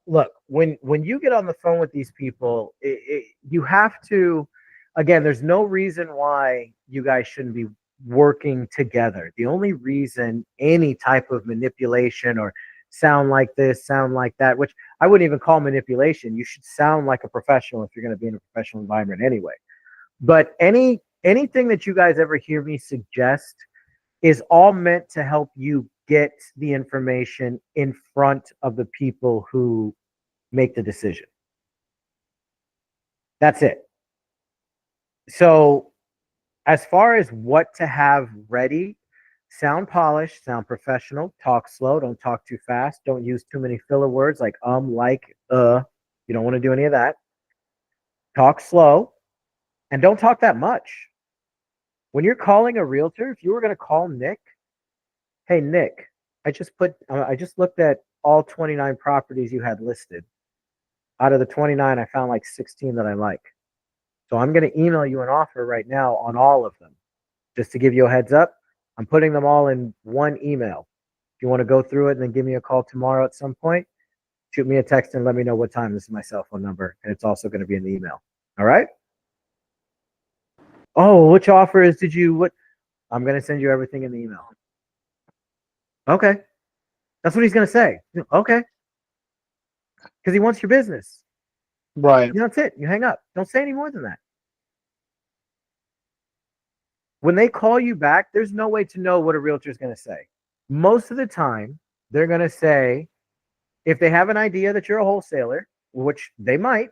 Look, when you get on the phone with these people, you have to. Again, there's no reason why you guys shouldn't be working together. The only reason any type of manipulation or sound like this, sound like that, which I wouldn't even call manipulation. You should sound like a professional if you're going to be in a professional environment anyway. But anything that you guys ever hear me suggest is all meant to help you get the information in front of the people who make the decision. That's it. So, as far as what to have ready, sound polished, sound professional, talk slow, don't talk too fast, don't use too many filler words like like, You don't want to do any of that. Talk slow and don't talk that much. When you're calling a realtor, if you were going to call Nick, hey Nick, I just looked at all 29 properties you had listed. Out of the 29, I found like 16 that I like. So I'm going to email you an offer right now on all of them. Just to give you a heads up, I'm putting them all in one email. If you want to go through it and then give me a call tomorrow at some point, shoot me a text and let me know what time. This is my cell phone number, and it's also going to be in the email. All right? Oh, which offers did you what? I'm going to send you everything in the email. Okay. That's what he's going to say. Okay. Because he wants your business.
right.
That's it. You hang up. Don't say any more than that. When they call you back, there's no way to know what a realtor is going to say. Most of the time, they're going to say, if they have an idea that you're a wholesaler, which they might,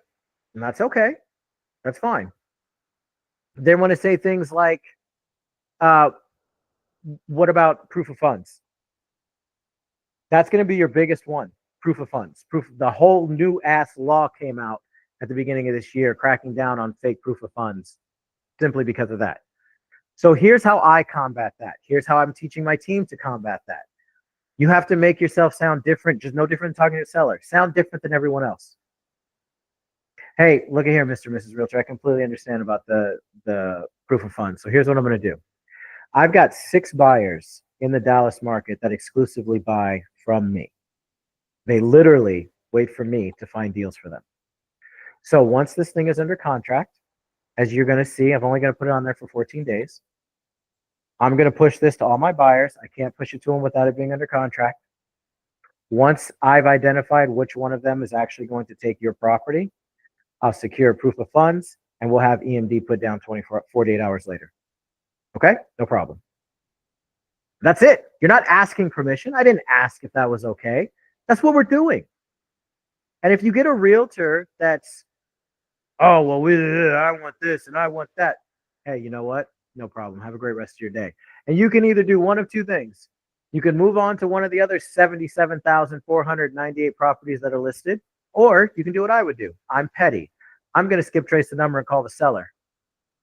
and that's okay, that's fine. They want to say things like, what about proof of funds? That's going to be your biggest one. Proof of funds. The whole new ass law came out at the beginning of this year, cracking down on fake proof of funds simply because of that. So here's how I combat that. Here's how I'm teaching my team to combat that. You have to make yourself sound different, just no different than talking to a seller. Sound different than everyone else. Hey, look at here, Mr. and Mrs. Realtor. I completely understand about the proof of funds. So here's what I'm going to do. I've got 6 buyers in the Dallas market that exclusively buy from me. They literally wait for me to find deals for them. So once this thing is under contract, as you're going to see, I'm only going to put it on there for 14 days. I'm going to push this to all my buyers. I can't push it to them without it being under contract. Once I've identified which one of them is actually going to take your property, I'll secure proof of funds and we'll have EMD put down 48 hours later. Okay? No problem. That's it. You're not asking permission. I didn't ask if that was okay. That's what we're doing. And if you get a realtor that's, oh, well, I want this and I want that. Hey, you know what? No problem. Have a great rest of your day. And you can either do one of two things. You can move on to one of the other 77,498 properties that are listed, or you can do what I would do. I'm petty. I'm going to skip trace the number and call the seller.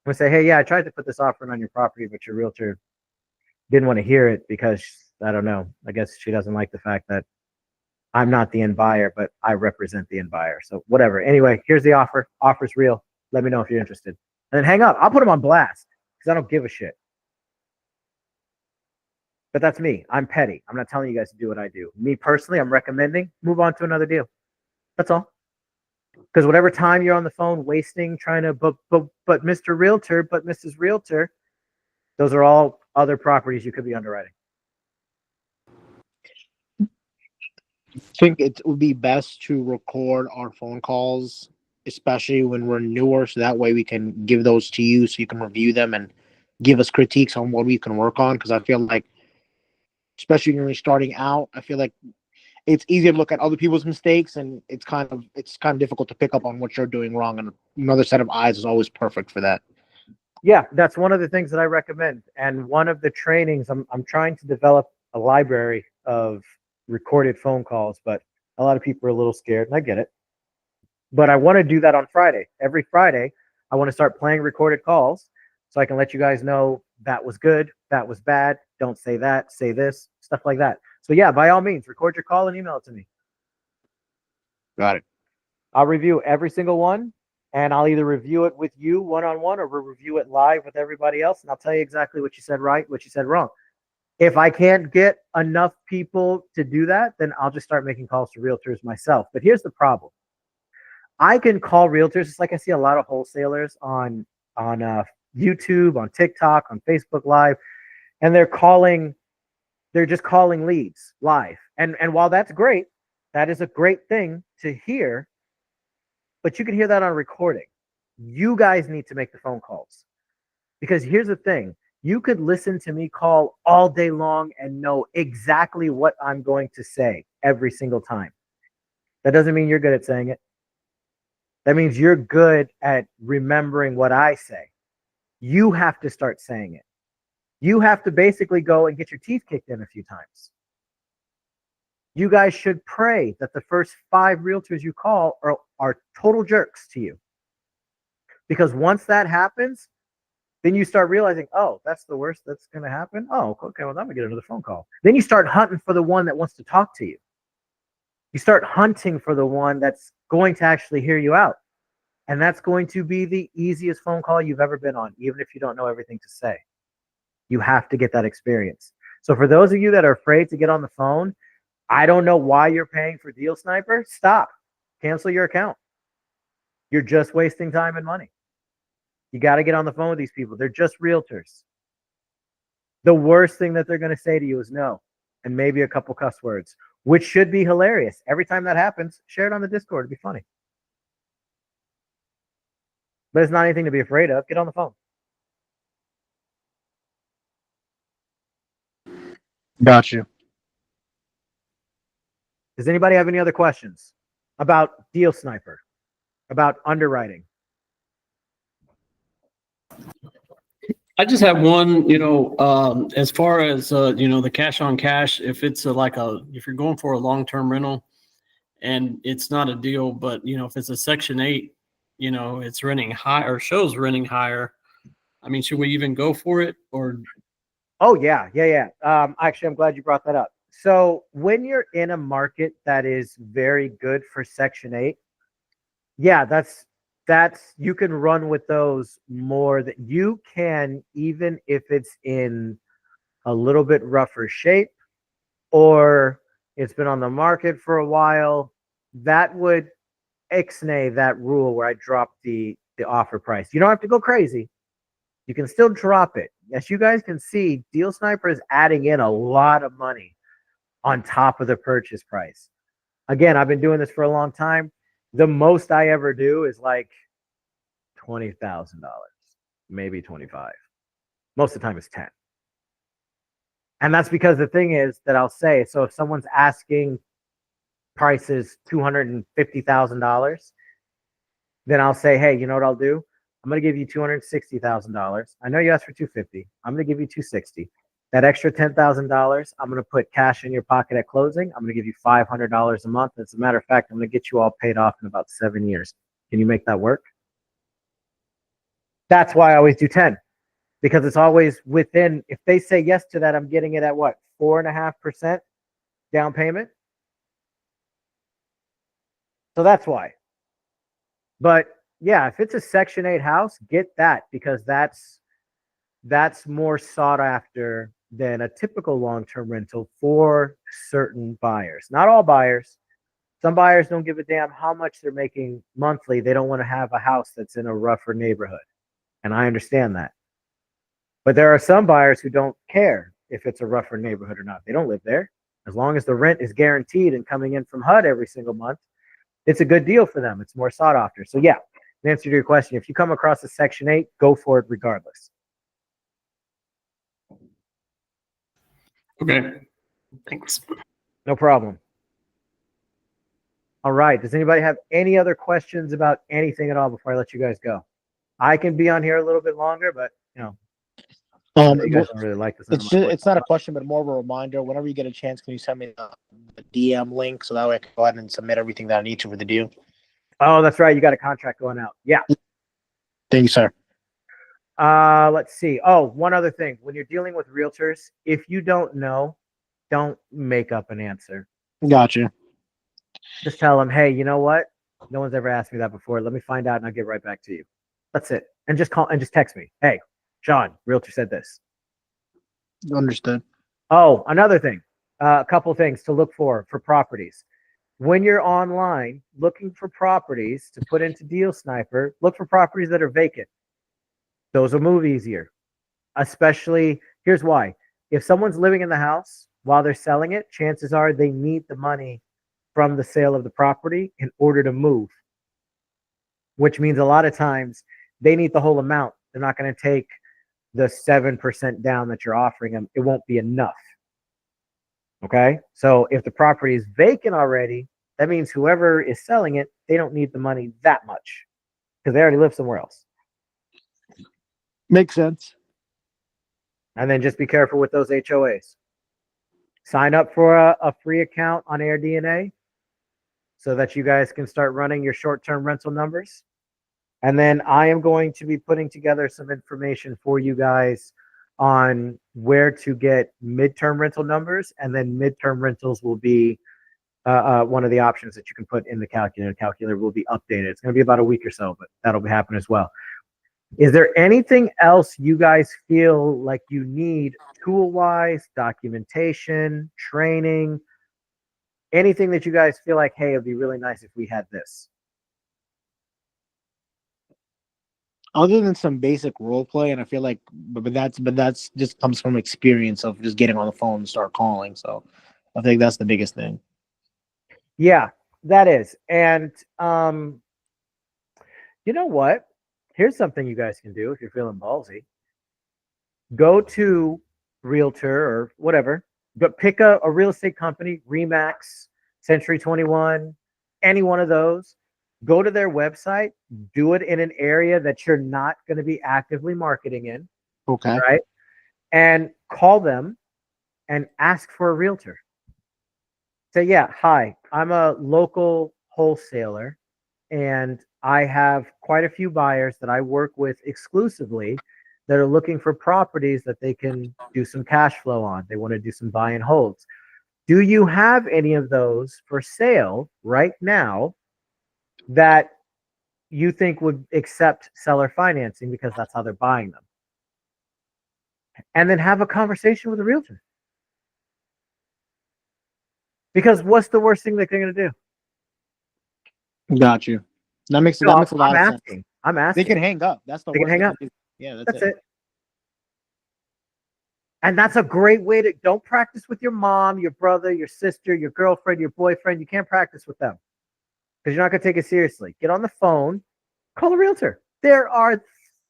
I'm going to say, hey, yeah, I tried to put this offer on your property, but your realtor didn't want to hear it because, I don't know, I guess she doesn't like the fact that I'm not the end buyer, but I represent the end buyer. So whatever. Anyway, here's the offer. Offer's real. Let me know if you're interested. And then hang up. I'll put them on blast because I don't give a shit. But that's me. I'm petty. I'm not telling you guys to do what I do. Me personally, I'm recommending move on to another deal. That's all. Because whatever time you're on the phone wasting trying to but Mr. Realtor, but Mrs. Realtor, those are all other properties you could be underwriting.
I think it would be best to record our phone calls especially when we're newer, so that way we can give those to you so you can review them and give us critiques on what we can work on. Because I feel like, especially when you're starting out, I feel like it's easier to look at other people's mistakes, and it's kind of difficult to pick up on what you're doing wrong. And another set of eyes is always perfect for that.
Yeah, that's one of the things that I recommend. And one of the trainings, I'm trying to develop a library of recorded phone calls, but a lot of people are a little scared, and I get it. But I want to do that on Friday. Every Friday, I want to start playing recorded calls so I can let you guys know that was good, that was bad, don't say that, say this, stuff like that. So yeah, by all means, record your call and email it to me.
Got it.
I'll review every single one, and I'll either review it with you one-on-one or we'll review it live with everybody else, and I'll tell you exactly what you said right, what you said wrong. If I can't get enough people to do that, then I'll just start making calls to realtors myself. But here's the problem. I can call realtors. It's like I see a lot of wholesalers on YouTube, on TikTok, on Facebook Live, and they're just calling leads live. And while that's great, that is a great thing to hear, but you can hear that on recording. You guys need to make the phone calls. Because here's the thing, you could listen to me call all day long and know exactly what I'm going to say every single time. That doesn't mean you're good at saying it. That means you're good at remembering what I say. You have to start saying it. You have to basically go and get your teeth kicked in a few times. You guys should pray that the first 5 realtors you call are total jerks to you. Because once that happens, then you start realizing, oh, that's the worst that's going to happen. Oh, okay, well, I'm going to get another phone call. Then you start hunting for the one that wants to talk to you. You start hunting for the one that's going to actually hear you out. And that's going to be the easiest phone call you've ever been on, even if you don't know everything to say. You have to get that experience. So for those of you that are afraid to get on the phone, I don't know why you're paying for Deal Sniper. Stop. Cancel your account. You're just wasting time and money. You got to get on the phone with these people. They're just realtors. The worst thing that they're going to say to you is no, and maybe a couple cuss words, which should be hilarious. Every time that happens, share it on the Discord. It'd be funny. But it's not anything to be afraid of. Get on the phone.
Got you.
Does anybody have any other questions about Deal Sniper, about underwriting?
I just have one, as far as, the cash on cash, if it's if you're going for a long-term rental and it's not a deal, but, if it's a Section 8, it's renting high or shows renting higher. I mean, should we even go for it or?
Oh, yeah. Actually, I'm glad you brought that up. So when you're in a market that is very good for Section 8, yeah, that's you can run with those more that you can, even if it's in a little bit rougher shape or it's been on the market for a while. That would ixnay that rule where I drop the offer price. You don't have to go crazy. You can still drop it. As you guys can see, Deal Sniper is adding in a lot of money on top of the purchase price. Again, I've been doing this for a long time. The most I ever do is like $20,000, maybe 25. Most of the time it's 10. And that's because the thing is that I'll say, so if someone's asking prices $250,000, then I'll say, hey, you know what I'll do? I'm going to give you $260,000. I know you asked for $250. I'm going to give you $260. That extra $10,000, I'm going to put cash in your pocket at closing. I'm going to give you $500 a month. As a matter of fact, I'm going to get you all paid off in about 7 years. Can you make that work? That's why I always do 10, because it's always within, if they say yes to that, I'm getting it at what, 4.5% down payment? So that's why. But yeah, if it's a Section 8 house, get that, because that's more sought after than a typical long-term rental for certain buyers. Not all buyers. Some buyers don't give a damn how much they're making monthly. They don't want to have a house that's in a rougher neighborhood. And I understand that. But there are some buyers who don't care if it's a rougher neighborhood or not. They don't live there. As long as the rent is guaranteed and coming in from HUD every single month, it's a good deal for them. It's more sought after. So yeah, in answer to your question, if you come across a Section 8, go for it regardless.
Okay. Thanks.
No problem. All right. Does anybody have any other questions about anything at all before I let you guys go? I can be on here a little bit longer, but you know, you guys don't really like this.
It's not a question, but more of a reminder. Whenever you get a chance, can you send me the DM link so that way I can go ahead and submit everything that I need to for the deal?
Oh, that's right. You got a contract going out. Yeah.
Thank you, sir.
Let's see. Oh, one other thing. When you're dealing with realtors, if you don't know, don't make up an answer.
Gotcha.
Just tell them, hey, you know what? No one's ever asked me that before. Let me find out and I'll get right back to you. That's it. And just call and just text me. Hey, Sean, realtor said this.
Understood.
Oh, another thing. A couple things to look for properties. When you're online looking for properties to put into Deal Sniper, look for properties that are vacant. Those will move easier. Especially, here's why. If someone's living in the house while they're selling it, chances are they need the money from the sale of the property in order to move, which means a lot of times they need the whole amount. They're not going to take the 7% down that you're offering them. It won't be enough. Okay. So if the property is vacant already, that means whoever is selling it, they don't need the money that much because they already live somewhere else.
Makes sense.
And then just be careful with those HOAs. Sign up for a free account on AirDNA so that you guys can start running your short-term rental numbers. And then I am going to be putting together some information for you guys on where to get midterm rental numbers. And then midterm rentals will be one of the options that you can put in the calculator. The calculator will be updated. It's going to be about a week or so, but that'll be happening as well. Is there anything else you guys feel like you need tool-wise, documentation, training, anything that you guys feel like, hey, it'd be really nice if we had this?
Other than some basic role play, and I feel like, but that's just comes from experience of just getting on the phone and start calling. So I think that's the biggest thing.
Yeah, that is. And you know what? Here's something you guys can do if you're feeling ballsy. Go to Realtor or whatever, but pick a real estate company, Remax, Century 21, any one of those. Go to their website, do it in an area that you're not going to be actively marketing in.
Okay.
Right? And call them and ask for a realtor. Say, yeah, hi, I'm a local wholesaler and I have quite a few buyers that I work with exclusively that are looking for properties that they can do some cash flow on. They want to do some buy and holds. Do you have any of those for sale right now that you think would accept seller financing because that's how they're buying them? And then have a conversation with a realtor. Because what's the worst thing that they're going to do?
Got you. That makes a lot of sense.
I'm asking.
They can hang up. That's the
They
worst
can hang up.
Yeah,
that's it. And that's a great way to don't practice with your mom, your brother, your sister, your girlfriend, your boyfriend. You can't practice with them because you're not going to take it seriously. Get on the phone, call a realtor. There are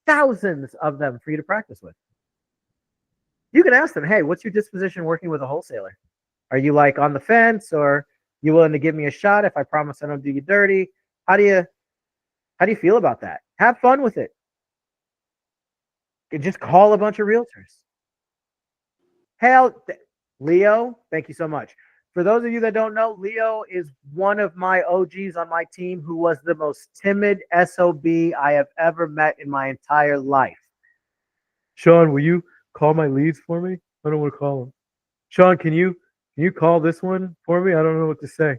thousands of them for you to practice with. You can ask them, hey, what's your disposition working with a wholesaler? Are you like on the fence, or you willing to give me a shot if I promise I don't do you dirty? How do you feel about that? Have fun with it. You just call a bunch of realtors. Hell, Leo, thank you so much. For those of you that don't know, Leo is one of my OGs on my team who was the most timid SOB I have ever met in my entire life. Sean, will you call my leads for me? I don't want to call them. Sean, can you call this one for me? I don't know what to say.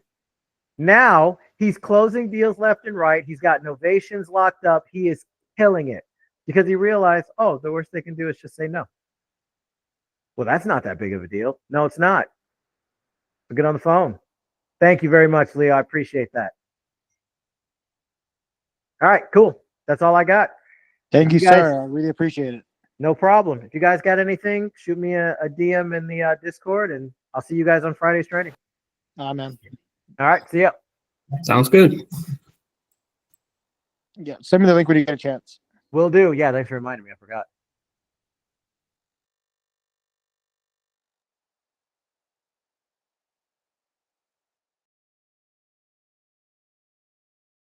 Now he's closing deals left and right. He's got novations locked up. He is killing it because he realized, oh, the worst they can do is just say no. Well, that's not that big of a deal. No, it's not. So get on the phone. Thank you very much, Leo. I appreciate that. All right, cool. That's all I got.
Thank you, sir. I really appreciate it.
No problem. If you guys got anything, shoot me a DM in the Discord, and I'll see you guys on Friday's training.
Man.
All right, see ya.
Sounds good.
Yeah, send me the link when you get a chance.
Will do. Yeah, thanks for reminding me. I forgot.